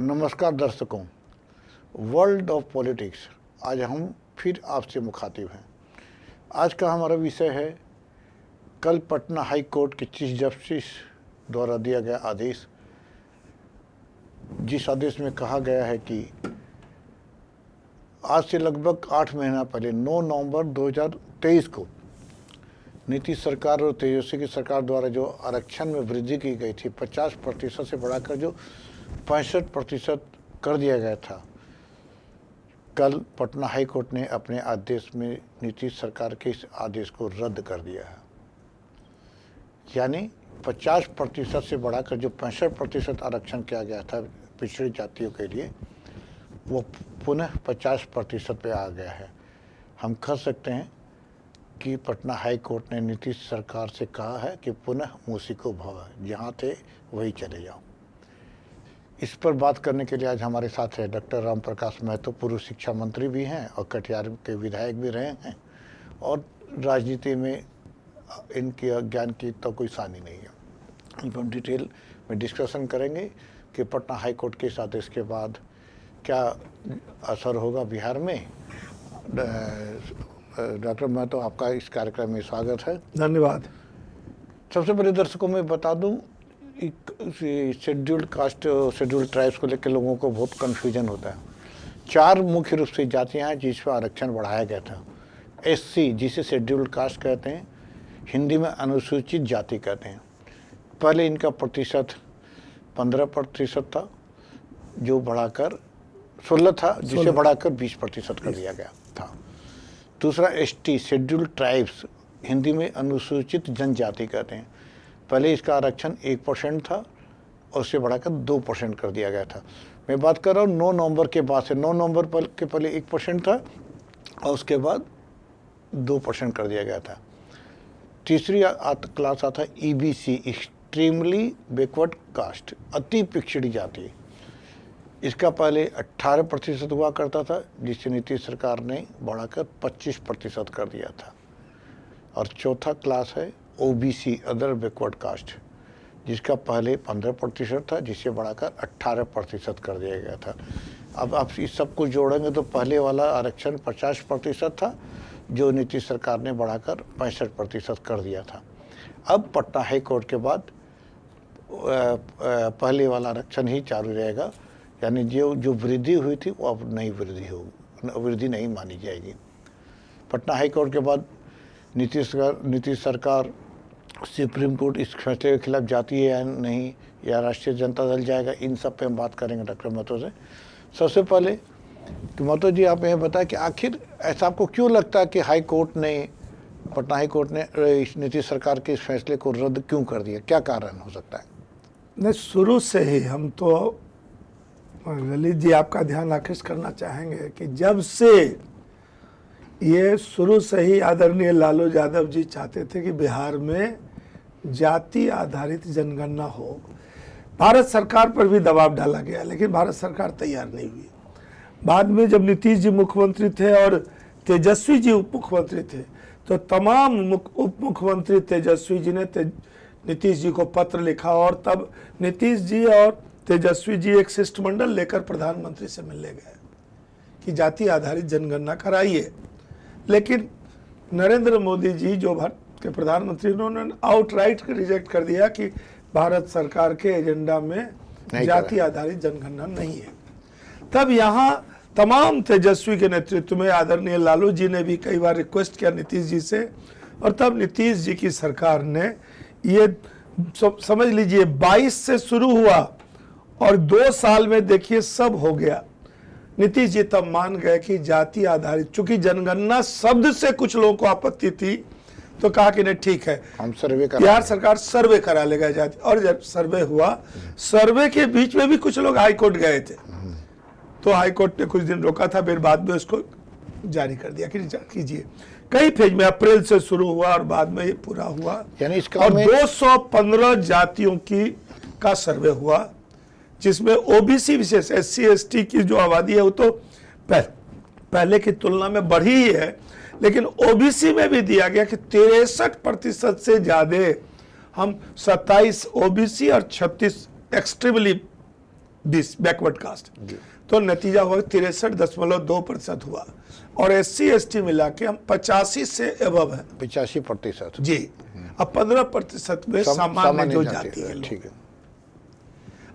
नमस्कार दर्शकों, world of politics आज हम फिर आपसे मुखातिब हैं। आज का हमारा विषय है कल पटना हाई कोर्ट के चीफ जस्टिस द्वारा दिया गया आदेश, जिस आदेश में कहा गया है कि आज से लगभग 8 महीना पहले 9 नवंबर 2023 को नीतीश सरकार और तेजस्वी की सरकार द्वारा जो आरक्षण में वृद्धि की गई थी 50% से बढ़ाकर जो 65% कर दिया गया था, कल पटना हाई कोर्ट ने अपने आदेश में नीतीश सरकार के इस आदेश को रद्द कर दिया है। यानी 50% से बढ़ाकर जो 65% आरक्षण किया गया था पिछड़ी जातियों के लिए, वो पुनः 50% पे आ गया है। हम कह सकते हैं कि पटना हाई कोर्ट ने नीतीश सरकार से कहा है कि पुनः मूसी को भव, जहाँ थे वही चले जाओ। इस पर बात करने के लिए आज हमारे साथ है डॉक्टर राम प्रकाश महतो, पूर्व शिक्षा मंत्री भी हैं और कटिहार के विधायक भी रहे हैं, और राजनीति में इनके ज्ञान की तो कोई सानी नहीं है। इनको डिटेल में डिस्कशन करेंगे कि पटना हाई कोर्ट के इस आदेश के बाद क्या असर होगा बिहार में। डॉक्टर महतो, आपका इस कार्यक्रम में स्वागत है। धन्यवाद। सबसे पहले दर्शकों में बता दूं, शेड्यूल्ड कास्ट शेड्यूल्ड ट्राइब्स को लेकर लोगों को बहुत कन्फ्यूजन होता है। 4 मुख्य रूप से जातियां हैं जिस पर आरक्षण बढ़ाया गया था। SC जिसे शेड्यूल्ड कास्ट कहते हैं, हिंदी में अनुसूचित जाति कहते हैं। पहले इनका प्रतिशत 15% था, जो बढ़ाकर 16 था, जिसे बढ़ाकर 20% कर दिया गया था। दूसरा ST शेड्यूल्ड ट्राइब्स, हिंदी में अनुसूचित जनजाति कहते हैं। पहले इसका आरक्षण 1% था और उससे बढ़ाकर 2% कर दिया गया था। मैं बात कर रहा हूँ 9 नवंबर के बाद से। 9 नवंबर के पहले 1% था और उसके बाद 2% कर दिया गया था। तीसरी क्लास आता है EBC एक्सट्रीमली बैकवर्ड कास्ट, अति पिछड़ी जाति। इसका पहले 18% हुआ करता था, जिसे नीतीश सरकार ने बढ़ाकर 25% कर दिया था। और चौथा क्लास है OBC अदर बैकवर्ड कास्ट, जिसका पहले 15% था, जिसे बढ़ाकर 18% कर दिया गया था। अब आप इस सब को जोड़ेंगे तो पहले वाला आरक्षण 50% था, जो नीतीश सरकार ने बढ़ाकर 65% कर दिया था। अब पटना हाई कोर्ट के बाद पहले वाला आरक्षण ही चालू रहेगा, यानी जो वृद्धि हुई थी वो अब नई वृद्धि नहीं मानी जाएगी। पटना हाई कोर्ट के बाद नीतीश सरकार सुप्रीम कोर्ट इस फैसले के खिलाफ जाती है या नहीं, या राष्ट्रीय जनता दल जाएगा, इन सब पे हम बात करेंगे डॉक्टर महतो से। सबसे पहले तो महतो जी, आप ये बताएं कि आखिर ऐसा आपको क्यों लगता है कि पटना हाई कोर्ट ने नीतीश सरकार के इस फैसले को रद्द क्यों कर दिया? क्या कारण हो सकता है? नहीं, शुरू से ही हम तो ललित जी आपका ध्यान आकृष्ट करना चाहेंगे कि जब से ये शुरू से ही आदरणीय लालू यादव जी चाहते थे कि बिहार में जाति आधारित जनगणना हो। भारत सरकार पर भी दबाव डाला गया, लेकिन भारत सरकार तैयार नहीं हुई। बाद में जब नीतीश जी मुख्यमंत्री थे और तेजस्वी जी उप मुख्यमंत्री थे, तो तमाम उप मुख्यमंत्री तेजस्वी जी ने नीतीश जी को पत्र लिखा, और तब नीतीश जी और तेजस्वी जी एक शिष्टमंडल लेकर प्रधानमंत्री से मिलने गए कि जाति आधारित जनगणना कराइए। लेकिन नरेंद्र मोदी जी जो भारत के प्रधानमंत्री, उन्होंने आउटराइट रिजेक्ट कर दिया कि भारत सरकार के एजेंडा में जाति आधारित जनगणना नहीं है। तब यहाँ तमाम तेजस्वी के नेतृत्व में आदरणीय लालू जी ने भी कई बार रिक्वेस्ट किया नीतीश जी से, और तब नीतीश जी की सरकार ने ये समझ लीजिए 22 से शुरू हुआ और 2 साल में देखिए सब हो गया। नीतीश जी तब मान गए कि जाति आधारित, चूंकि जनगणना शब्द से कुछ लोगों को आपत्ति थी, तो कहा कि नहीं ठीक है, हम सर्वे बिहार सरकार सर्वे करा लेगा जाति। और जब सर्वे हुआ, सर्वे के बीच में भी कुछ लोग हाईकोर्ट गए थे, तो हाईकोर्ट ने कुछ दिन रोका था, फिर बाद में उसको जारी कर दिया कि कीजिए। कई फेज में अप्रैल से शुरू हुआ और बाद में ये पूरा हुआ, यानी इसका और 215 जातियों का सर्वे हुआ, जिसमें OBC विशेष SC ST की जो आबादी है वो तो पहले की तुलना में बढ़ी ही है, लेकिन OBC में भी दिया गया कि 63% से ज्यादा हम 27 OBC और 36 एक्सट्रीमली 20 बैकवर्ड कास्ट, तो नतीजा हुआ 63.2% हुआ, और SC/ST मिला के हम 85 से एबव है, 85% जी। अब 15% में सामान्य जो जाति है, ठीक है।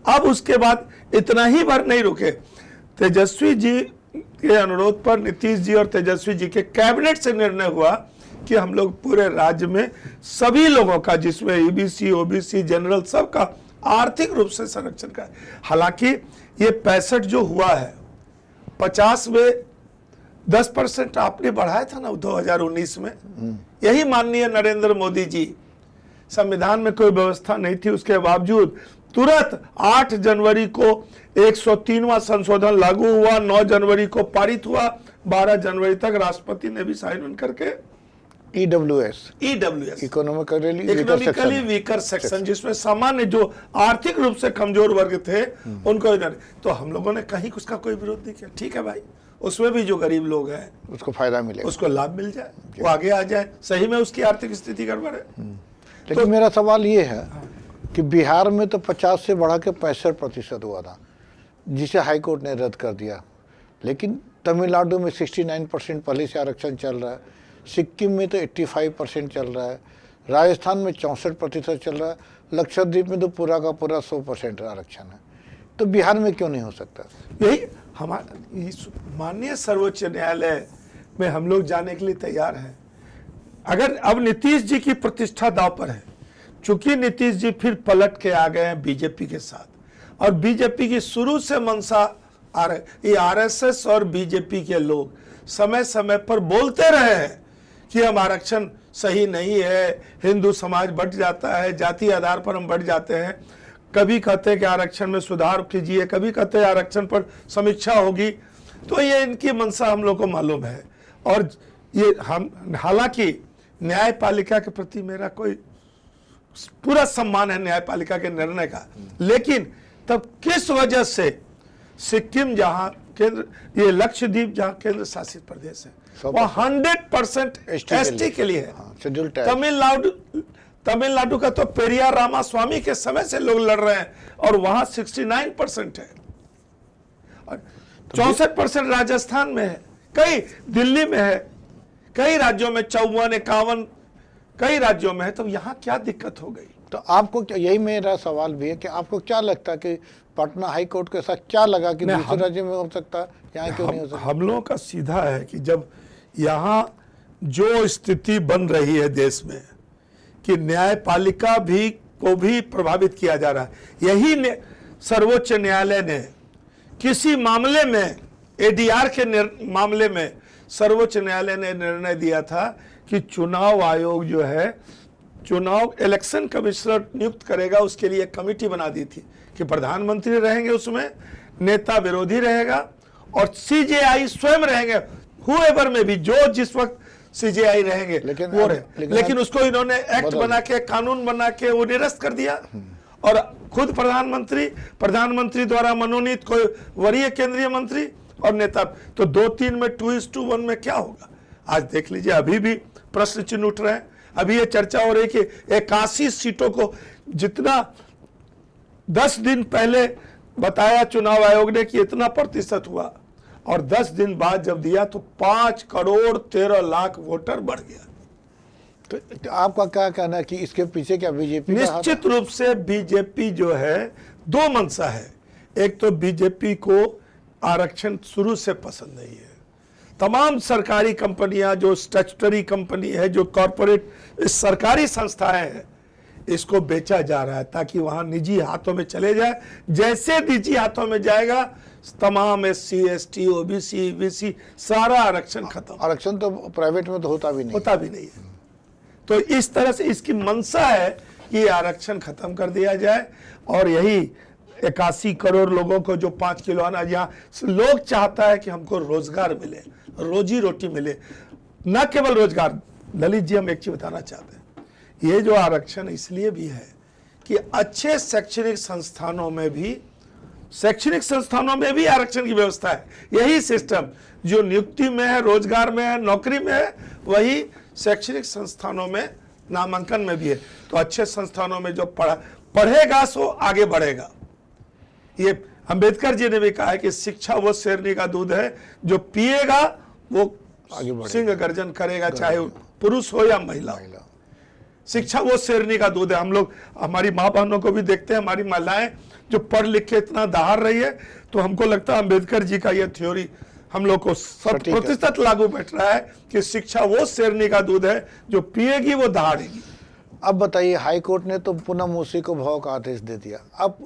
अब उसके बाद इतना ही भर नहीं रुके, तेजस्वी जी के अनुरोध पर नीतीश जी और तेजस्वी जी के कैबिनेट से निर्णय हुआ कि हम लोग पूरे राज्य में सभी लोगों का, जिसमें EBC OBC जनरल, सबका आर्थिक रूप से संरक्षण का। हालांकि ये 65 जो हुआ है, 50 में 10% आपने बढ़ाया था ना 2019 में, यही माननीय नरेंद्र मोदी जी, संविधान में कोई व्यवस्था नहीं थी, उसके बावजूद तुरंत 8 जनवरी को 103वां संशोधन लागू हुआ, 9 जनवरी को पारित हुआ, 12 जनवरी तक राष्ट्रपति ने भी साइन ऑन करके EWS इकोनॉमिकली वीकर सेक्शन, जिसमें सामान्य जो आर्थिक रूप से कमजोर वर्ग थे उनको, तो हम लोगों ने कहीं उसका कोई विरोध नहीं किया। ठीक है भाई, उसमें भी जो गरीब लोग हैं उसको फायदा मिले, उसको लाभ मिल जाए, वो आगे आ जाए। सही में उसकी आर्थिक स्थिति गड़बड़ है। लेकिन मेरा सवाल ये है कि बिहार में तो 50 से बढ़ा के 65% हुआ था, जिसे हाई कोर्ट ने रद्द कर दिया। लेकिन तमिलनाडु में 69% पहले से आरक्षण चल रहा है, सिक्किम में तो 85% चल रहा है, राजस्थान में 64% चल रहा है, लक्षद्वीप में तो पूरा का पूरा 100% आरक्षण है। तो बिहार में क्यों नहीं हो सकता? यही हमारा माननीय सर्वोच्च न्यायालय में हम लोग जाने के लिए तैयार हैं। अगर अब नीतीश जी की प्रतिष्ठा दांव पर है, चूंकि नीतीश जी फिर पलट के आ गए हैं बीजेपी के साथ, और बीजेपी की शुरू से मंशा ये RSS और बीजेपी के लोग समय समय पर बोलते रहे हैं कि हम आरक्षण सही नहीं है, हिंदू समाज बढ़ जाता है, जाति आधार पर हम बढ़ जाते हैं। कभी कहते हैं कि आरक्षण में सुधार कीजिए, कभी कहते हैं आरक्षण पर समीक्षा होगी। तो ये इनकी मंशा हम लोग को मालूम है, और ये हम, हालांकि न्यायपालिका के प्रति मेरा कोई पूरा सम्मान है, न्यायपालिका के निर्णय का, लेकिन तब किस वजह से सिक्किम जहां केंद्र, ये लक्षद्वीप जहां केंद्र शासित प्रदेश है, वह 100% ST के लिए है। तमिलनाडु का तो पेरियार रामास्वामी के समय से लोग लड़ रहे हैं, और वहां 69% है, और 64% राजस्थान में है, कई दिल्ली में है, कई राज्यों में 54, 51 कई राज्यों में है। तो यहाँ क्या दिक्कत हो गई? तो आपको क्या, यही मेरा सवाल भी है कि आपको क्या लगता है कि पटना हाई कोर्ट के साथ क्या लगा कि दूसरे राज्य में हो सकता है, यहाँ क्यों नहीं हो सकता? हम लोगों का सीधा है कि जब यहाँ जो स्थिति बन रही है देश में कि न्यायपालिका भी को भी प्रभावित किया जा रहा है, यही सर्वोच्च न्यायालय ने किसी मामले में, ADR के मामले में सर्वोच्च न्यायालय ने निर्णय दिया था कि चुनाव आयोग जो है चुनाव इलेक्शन कमिश्नर नियुक्त करेगा, उसके लिए कमेटी बना दी थी कि प्रधानमंत्री रहेंगे, उसमें नेता विरोधी रहेगा, और CJI स्वयं रहेंगे, हुएवर में भी जो जिस वक्त CJI रहेंगे वो रहे। लेकिन उसको इन्होंने एक्ट बना के, कानून बना के वो निरस्त कर दिया, और खुद प्रधानमंत्री द्वारा मनोनीत कोई वरीय केंद्रीय मंत्री और नेता। तो 2-3 में 2:1 में क्या होगा? आज देख लीजिए, अभी भी प्रश्न चिन्ह उठ रहे हैं। अभी ये चर्चा हो रही कि 81 सीटों को, जितना 10 दिन पहले बताया चुनाव आयोग ने कि इतना प्रतिशत हुआ, और 10 दिन बाद जब दिया तो 5 करोड़ 13 लाख वोटर बढ़ गया। तो आपका क्या कहना है कि इसके पीछे क्या बीजेपी? निश्चित रूप से बीजेपी जो है, दो मंशा है। एक तो बीजेपी को आरक्षण शुरू से पसंद नहीं है। तमाम सरकारी कंपनियां, जो स्टैट्यूटरी कंपनी है, जो कॉरपोरेट सरकारी संस्थाएं हैं, इसको बेचा जा रहा है ताकि वहां निजी हाथों में चले जाए। जैसे निजी हाथों में जाएगा, तमाम SC ST OBC EBC सारा आरक्षण खत्म। आरक्षण तो प्राइवेट में तो होता भी नहीं है। तो इस तरह से इसकी मंशा है कि आरक्षण खत्म कर दिया जाए, और यही 81 करोड़ लोगों को जो 5 किलो अनाज, यहाँ लोग चाहता है कि हमको रोजगार मिले, रोजी रोटी मिले, न केवल रोजगार। ललित जी, हम एक चीज बताना चाहते हैं, ये जो आरक्षण इसलिए भी है कि अच्छे शैक्षणिक संस्थानों में भी आरक्षण की व्यवस्था है। यही सिस्टम जो नियुक्ति में है, रोजगार में है, नौकरी में है, वही शैक्षणिक संस्थानों में नामांकन में भी है। तो अच्छे संस्थानों में जो पढ़ेगा सो आगे बढ़ेगा। ये अंबेडकर जी ने भी कहा है कि शिक्षा वो शेरनी का दूध है, जो पिएगा वो आगे बढ़ेगा। सिंह गर्जन करेगा, चाहे वो पुरुष हो या महिला हो। शिक्षा वो शेरनी का दूध है। हम लोग हमारी माँ बहनों को भी देखते हैं, हमारी महिलाएं जो पढ़ लिख के इतना दहाड़ रही है, तो हमको लगता है अंबेडकर जी का ये थ्योरी हम लोग को 100% लागू बैठ रहा है कि शिक्षा वो शेरनी का दूध है, जो पिएगी वो दहाड़ेगी। अब बताइए, हाई कोर्ट ने तो पूनम उसी को भाव का आदेश दे दिया। अब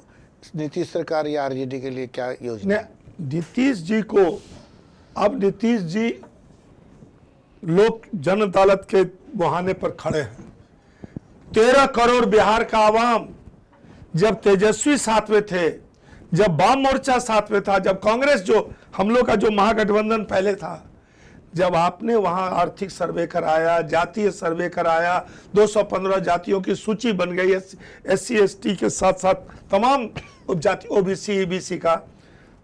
नीतीश सरकार या आरजेडी के लिए क्या योजना है? नीतीश जी को, अब नीतीश जी लोक जन अदालत के बहाने पर खड़े हैं। 13 करोड़ बिहार का आवाम, जब तेजस्वी साथ में थे, जब वाम मोर्चा साथ में था, जब कांग्रेस, जो हम लोग का जो महागठबंधन पहले था, जब आपने वहां आर्थिक सर्वे कराया, जातीय सर्वे कराया, 215 जातियों की सूची बन गई, SC ST के साथ साथ तमाम उपजाति, OBC EBC का,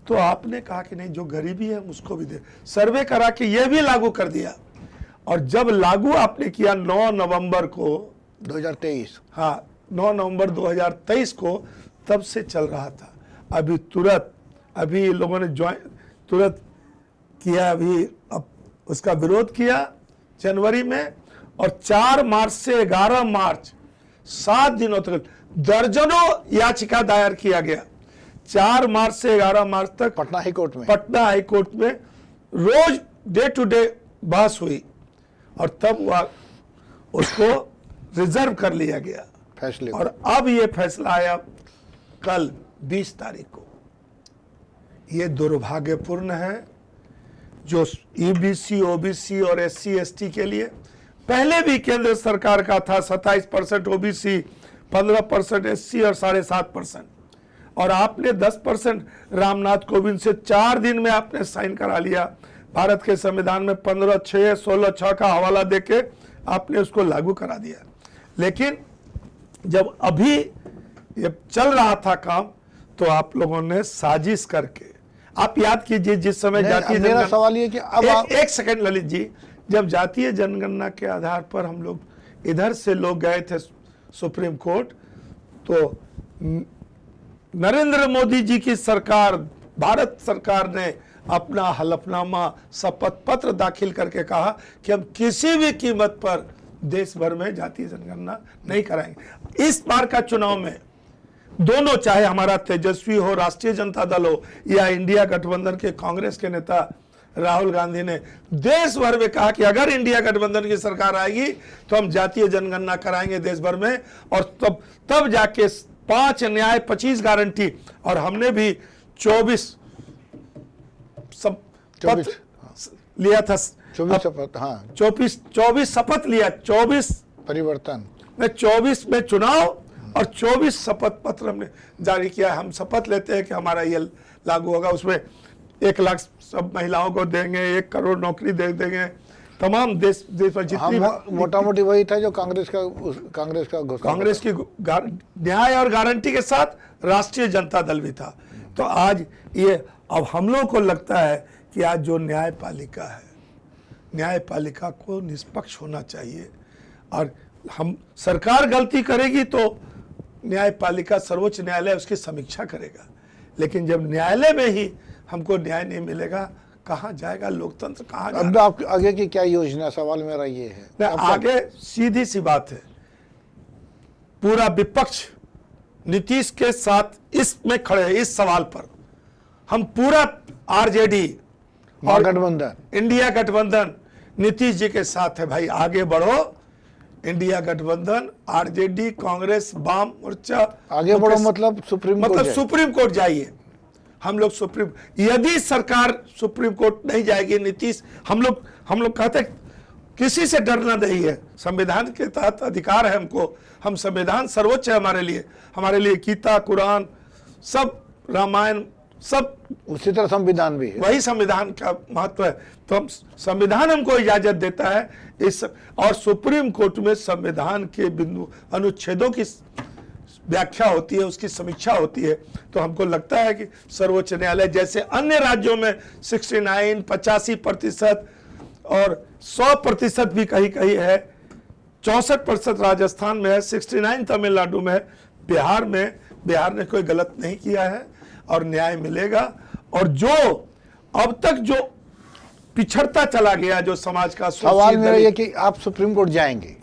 तो आपने कहा कि नहीं, जो गरीबी है उसको भी दे, सर्वे करा के ये भी लागू कर दिया। और जब लागू आपने किया 9 नवंबर को 2023, हाँ 9 नवंबर 2023 को, तब से चल रहा था। अभी तुरंत, अभी लोगों ने तुरंत किया, अभी अब उसका विरोध किया जनवरी में, और 4 मार्च से 11 मार्च 7 दिनों तक दर्जनों याचिका दायर किया गया। 4 मार्च से 11 मार्च तक पटना हाई कोर्ट में, पटना हाई कोर्ट में रोज डे टू डे बहस हुई, और तब वह उसको रिजर्व कर लिया गया फैसले को। और अब ये फैसला आया कल 20 तारीख को। ये दुर्भाग्यपूर्ण है, जो EBC OBC और SC ST के लिए। पहले भी केंद्र सरकार का था 27% OBC, 15% SC और 7.5%, और आपने 10% रामनाथ कोविंद से 4 दिन में आपने साइन करा लिया। भारत के संविधान में 15(6), 16(6) का हवाला देके आपने उसको लागू करा दिया। लेकिन जब अभी ये चल रहा था काम, तो आप लोगों ने साजिश करके, आप याद कीजिए जिस समय जातीय मेरा जनगणना, सवाल ये कि अब एक सेकंड ललित जी, जब जातीय जनगणना के आधार पर हम लोग इधर से लोग गए थे सुप्रीम कोर्ट, तो नरेंद्र मोदी जी की सरकार, भारत सरकार ने अपना हलफनामा, शपथ पत्र दाखिल करके कहा कि हम किसी भी कीमत पर देश भर में जातीय जनगणना नहीं कराएंगे। इस बार का चुनाव में दोनों, चाहे हमारा तेजस्वी हो, राष्ट्रीय जनता दल हो, या इंडिया गठबंधन के कांग्रेस के नेता राहुल गांधी ने देश भर में कहा कि अगर इंडिया गठबंधन की सरकार आएगी तो हम जातीय जनगणना कराएंगे देश भर में, और तब जाके 5 न्याय 25 गारंटी, और हमने भी 24 लिया था, 24 शपथ, हाँ 24 शपथ लिया, 24 परिवर्तन में, 24 में चुनाव और 24 शपथ पत्र हमने जारी किया। हम शपथ लेते हैं कि हमारा ये लागू होगा, उसमें 1 लाख सब महिलाओं को देंगे, 1 करोड़ नौकरी दे देंगे, तमाम देश पर जितनी, मोटा मोटी वही था जो कांग्रेस का घोषणा, कांग्रेस की न्याय और गारंटी के साथ राष्ट्रीय जनता दल भी था। तो आज ये, अब हम लोग को लगता है कि आज जो न्यायपालिका है, न्यायपालिका को निष्पक्ष होना चाहिए, और हम, सरकार गलती करेगी तो न्यायपालिका, सर्वोच्च न्यायालय उसकी समीक्षा करेगा, लेकिन जब न्यायालय में ही हमको न्याय नहीं मिलेगा, कहाँ जाएगा लोकतंत्र, कहाँ जाएगा? अब आप आगे की क्या योजना, सवाल मेरा ये है। आगे सीधी सी बात है, पूरा विपक्ष नीतीश के साथ इसमें खड़े हैं, इस सवाल पर हम पूरा RJD और गठबंधन, इंडिया गठबंधन नीतीश जी के साथ है। भाई आगे बढ़ो, इंडिया गठबंधन, RJD, कांग्रेस, वाम मोर्चा, आगे बढ़ो मतलब सुप्रीम कोर्ट जाइए। हम लोग यदि सरकार सुप्रीम कोर्ट नहीं जाएगी, नीतीश, हम लोग कहते हैं किसी से डरना नहीं है, संविधान के तहत अधिकार है हमको, हम, संविधान सर्वोच्च है हमारे लिए गीता, कुरान, सब, रामायण, सब उसी तरह संविधान भी है, वही संविधान का महत्व है। तो हम, संविधान हमको इजाजत देता है इस, और सुप्रीम कोर्ट में संविधान के बिंदु, अनुच्छेदों की व्याख्या होती है, उसकी समीक्षा होती है। तो हमको लगता है कि सर्वोच्च न्यायालय जैसे अन्य राज्यों में 69, 85% और 100% भी कहीं कहीं है, 64% राजस्थान में है, 69 तमिलनाडु में है, बिहार ने कोई गलत नहीं किया है। और न्याय मिलेगा। और जो अब तक जो पिछड़ता चला गया, जो समाज का सवाल मेरा ये कि आप सुप्रीम कोर्ट जाएंगे,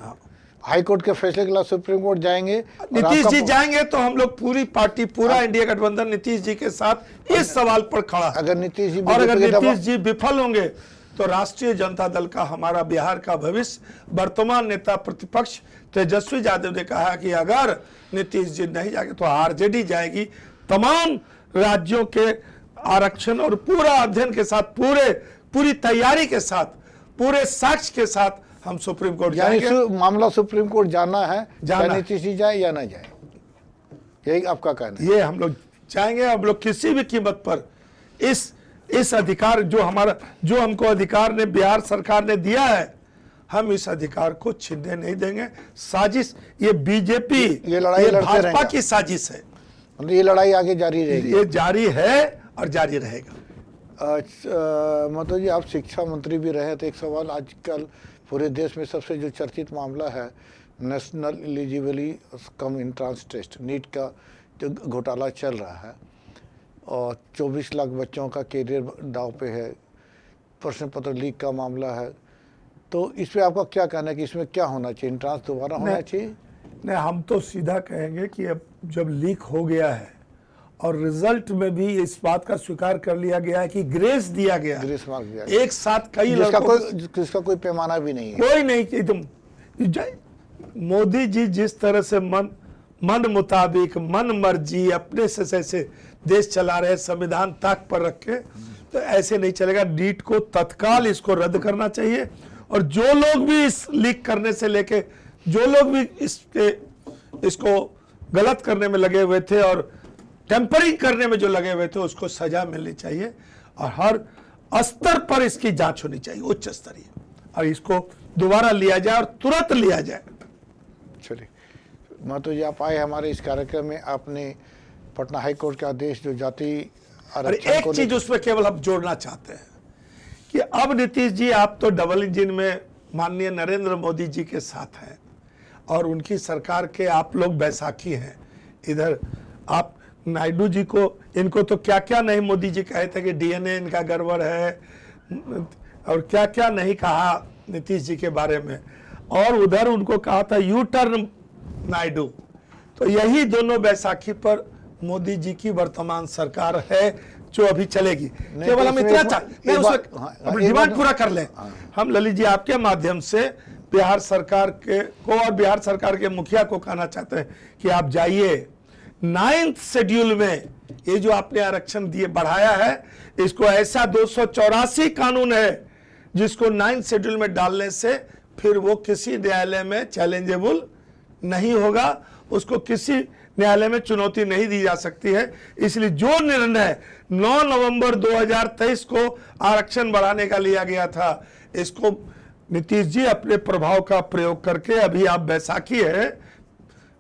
हाई कोर्ट के फैसले के खिलाफ सुप्रीम कोर्ट जाएंगे, नीतीश जी जाएंगे तो हम लोग पूरी पार्टी, पूरा इंडिया गठबंधन नीतीश जी के साथ इस सवाल पर खड़ा है। अगर नीतीश जी और अगर नीतीश जी विफल होंगे तो राष्ट्रीय जनता दल का, हमारा बिहार का भविष्य, वर्तमान नेता प्रतिपक्ष तेजस्वी यादव ने कहा कि अगर नीतीश जी नहीं जाएंगे तो आरजेडी जाएगी। तमाम राज्यों के आरक्षण और पूरा अध्ययन के साथ, पूरी तैयारी के साथ, पूरे साक्ष्य के साथ हम सुप्रीम कोर्ट जाएंगे। मामला सुप्रीम कोर्ट जाना है, जाना चाहे नीतीश जी जाए या ना जाए, यही आपका कहना है? ये हम लोग चाहेंगे। हम लोग किसी भी कीमत पर इस अधिकार जो हमको अधिकार ने बिहार सरकार ने दिया है, हम इस अधिकार को छीनने नहीं देंगे। साजिश ये बीजेपी, ये लड़ाई भाजपा की साजिश है। मतलब ये लड़ाई आगे जारी रहेगी? ये जारी है और जारी रहेगा। मतलब जी आप शिक्षा मंत्री भी रहे, तो एक सवाल, आजकल पूरे देश में सबसे जो चर्चित मामला है National Eligibility cum Entrance Test, NEET का जो घोटाला चल रहा है और 24 लाख बच्चों का कैरियर दांव पे है, प्रश्न पत्र लीक का मामला है, तो इस पे आपका क्या कहना है कि इसमें क्या होना चाहिए? एंट्रेंस दोबारा होना चाहिए? नहीं, हम तो सीधा कहेंगे कि अब जब लीक हो गया है और रिजल्ट में भी इस बात का स्वीकार कर लिया गया है कि ग्रेस दिया गया, ग्रेस मार्क दिया, एक साथ कई जिसका कोई पैमाना भी नहीं है, कोई नहीं कि तुम मोदी जी जिस तरह से मन मुताबिक, मन मर्जी अपने से जैसे देश चला रहे, संविधान ताक पर रख के, तो ऐसे नहीं चलेगा। नीट को तत्काल इसको रद्द करना चाहिए। और जो लोग भी इस लीक करने से लेके, जो लोग भी इसको गलत करने में लगे हुए थे और टेम्परिंग करने में जो लगे हुए थे, उसको सजा मिलनी चाहिए और हर स्तर पर इसकी जांच होनी चाहिए, उच्च स्तरीय, और इसको दोबारा लिया जाए और तुरंत लिया जाए। चलिए महतो जी, आप आए हमारे इस कार्यक्रम में। आपने पटना हाई कोर्ट का आदेश जो जाति आरक्षण, एक चीज उसमें केवल हम जोड़ना चाहते हैं कि अब नीतीश जी आप तो डबल इंजन में माननीय नरेंद्र मोदी जी के साथ हैं और उनकी सरकार के आप लोग बैसाखी हैं। इधर आप नायडू जी को, इनको तो क्या क्या नहीं मोदी जी कहे थे कि डीएनए इनका गड़बड़ है और क्या क्या नहीं कहा नीतीश जी के बारे में, और उधर उनको कहा था यू टर्न नायडू। तो यही दोनों बैसाखी पर मोदी जी की वर्तमान सरकार है जो अभी चलेगी। केवल हम इतना डिमांड पूरा कर लें, हम ललित जी आपके माध्यम से बिहार सरकार को और बिहार सरकार के मुखिया को कहना चाहते हैं कि आप जाइए 9th शेड्यूल में ये जो आपने आरक्षण दिए बढ़ाया है, इसको ऐसा 284 कानून है जिसको 9th शेड्यूल में डालने से फिर वो किसी न्यायालय में चैलेंजेबल नहीं होगा, उसको किसी न्यायालय में चुनौती नहीं दी जा सकती है। इसलिए जो निर्णय 9 नवंबर 2023 को आरक्षण बढ़ाने का लिया गया था, इसको नीतीश जी अपने प्रभाव का प्रयोग करके, अभी आप बैसाखी है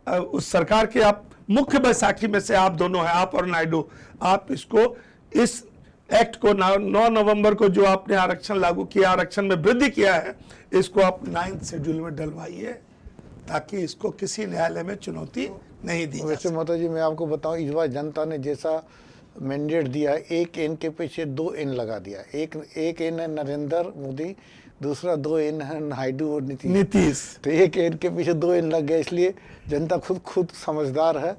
उस सरकार के, आप मुख्य बैसाखी में से आप दोनों हैं, आप और नायडू, आप इसको इस एक्ट को 9 नवंबर को जो आपने आरक्षण लागू किया, आरक्षण में वृद्धि किया है, इसको आप 9th शेड्यूल में डलवाइए ताकि इसको किसी न्यायालय में चुनौती नहीं दी। वैसे माता जी मैं आपको बताऊं, इस बार जनता ने जैसा मैंडेट दिया, एक एन के पीछे 2 एन लगा दिया। एक एन है नरेंद्र मोदी, दूसरा 2 एन है नायडू और नीतीश। तो एक एन के पीछे 2 एन लग गया, इसलिए जनता खुद समझदार है।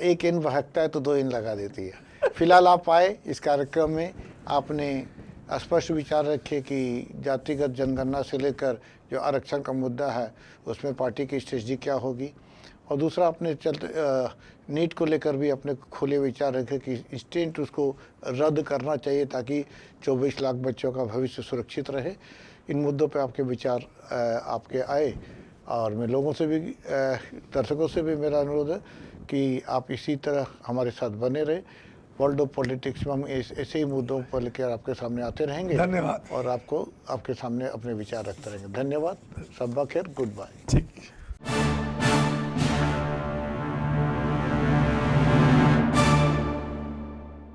एक एन बहकता है तो 2 एन लगा देती है। फिलहाल आप आए इस कार्यक्रम में, आपने स्पष्ट विचार रखे कि जातिगत जनगणना से लेकर जो आरक्षण का मुद्दा है उसमें पार्टी की स्ट्रेटजी क्या होगी, और दूसरा अपने नीट को लेकर भी अपने खुले विचार रखे कि इंस्टेंट उसको रद्द करना चाहिए ताकि 24 लाख बच्चों का भविष्य सुरक्षित रहे। इन मुद्दों पे आपके विचार आपके आए, और मैं लोगों से भी, दर्शकों से भी मेरा अनुरोध है कि आप इसी तरह हमारे साथ बने रहे। वर्ल्ड ऑफ पॉलिटिक्स में हम ऐसे ही मुद्दों पर लेकर आपके सामने आते रहेंगे। धन्यवाद। और आपको आपके सामने अपने विचार रखते रहेंगे। धन्यवाद। शब्बा खैर, गुड बाय। ठीक।